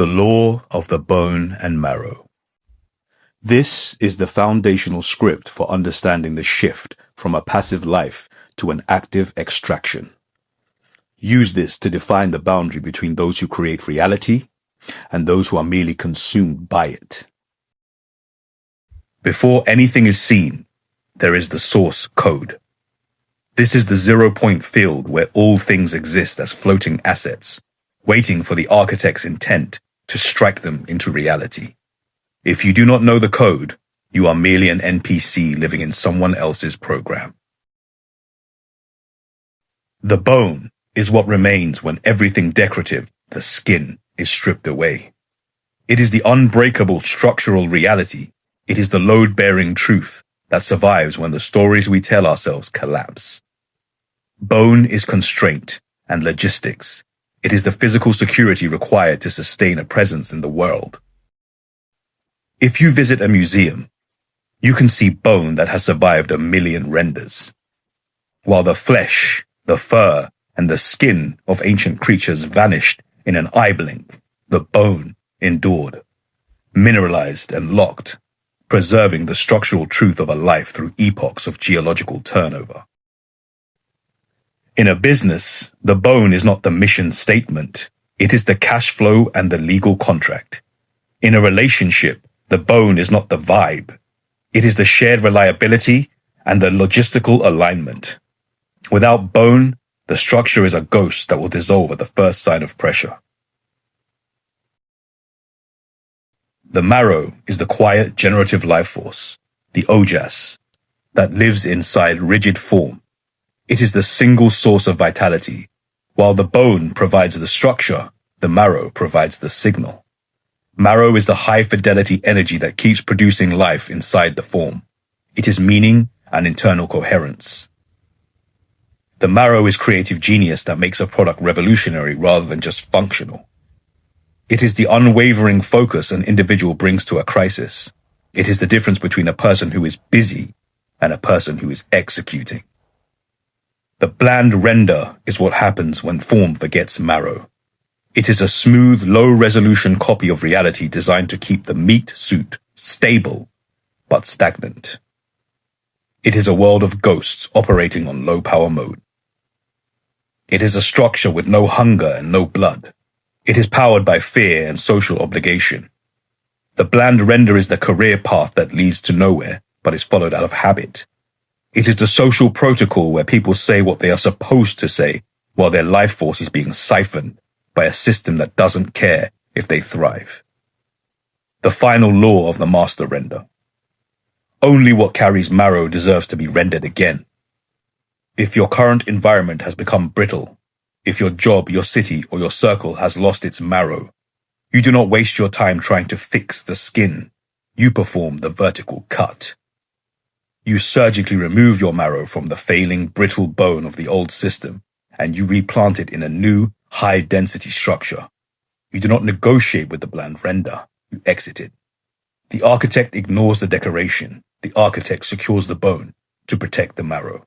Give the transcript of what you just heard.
The law of the bone and marrow. This is the foundational script for understanding the shift from a passive life to an active extraction. Use this to define the boundary between those who create reality and those who are merely consumed by it. Before anything is seen, there is the source code. This is the 0-point field where all things exist as floating assets, waiting for the architect's intent to strike them into reality. If you do not know the code, you are merely an NPC living in someone else's program. The bone is what remains when everything decorative, the skin, is stripped away. It is the unbreakable structural reality. It is the load-bearing truth that survives when the stories we tell ourselves collapse. Bone is constraint and logistics. It is the physical security required to sustain a presence in the world. If you visit a museum, you can see bone that has survived 1 million renders. While the flesh, the fur, and the skin of ancient creatures vanished in an eye blink, the bone endured, mineralized and locked, preserving the structural truth of a life through epochs of geological turnover. In a business, the bone is not the mission statement. It is the cash flow and the legal contract. In a relationship, the bone is not the vibe. It is the shared reliability and the logistical alignment. Without bone, the structure is a ghost that will dissolve at the first sign of pressure. The marrow is the quiet generative life force, the ojas, that lives inside rigid form. It is the single source of vitality. While the bone provides the structure, the marrow provides the signal. Marrow is the high-fidelity energy that keeps producing life inside the form. It is meaning and internal coherence. The marrow is creative genius that makes a product revolutionary rather than just functional. It is the unwavering focus an individual brings to a crisis. It is the difference between a person who is busy and a person who is executing. The bland render is what happens when form forgets marrow. It is a smooth, low-resolution copy of reality designed to keep the meat suit stable but stagnant. It is a world of ghosts operating on low-power mode. It is a structure with no hunger and no blood. It is powered by fear and social obligation. The bland render is the career path that leads to nowhere, but is followed out of habit. It is the social protocol where people say what they are supposed to say, while their life force is being siphoned by a system that doesn't care if they thrive. The final law of the master render. Only what carries marrow deserves to be rendered again. If your current environment has become brittle, if your job, your city, or your circle has lost its marrow, you do not waste your time trying to fix the skin. You perform the vertical cut. You surgically remove your marrow from the failing, brittle bone of the old system, and you replant it in a new, high-density structure. You do not negotiate with the bland render. You exit it. The architect ignores the decoration. The architect secures the bone to protect the marrow.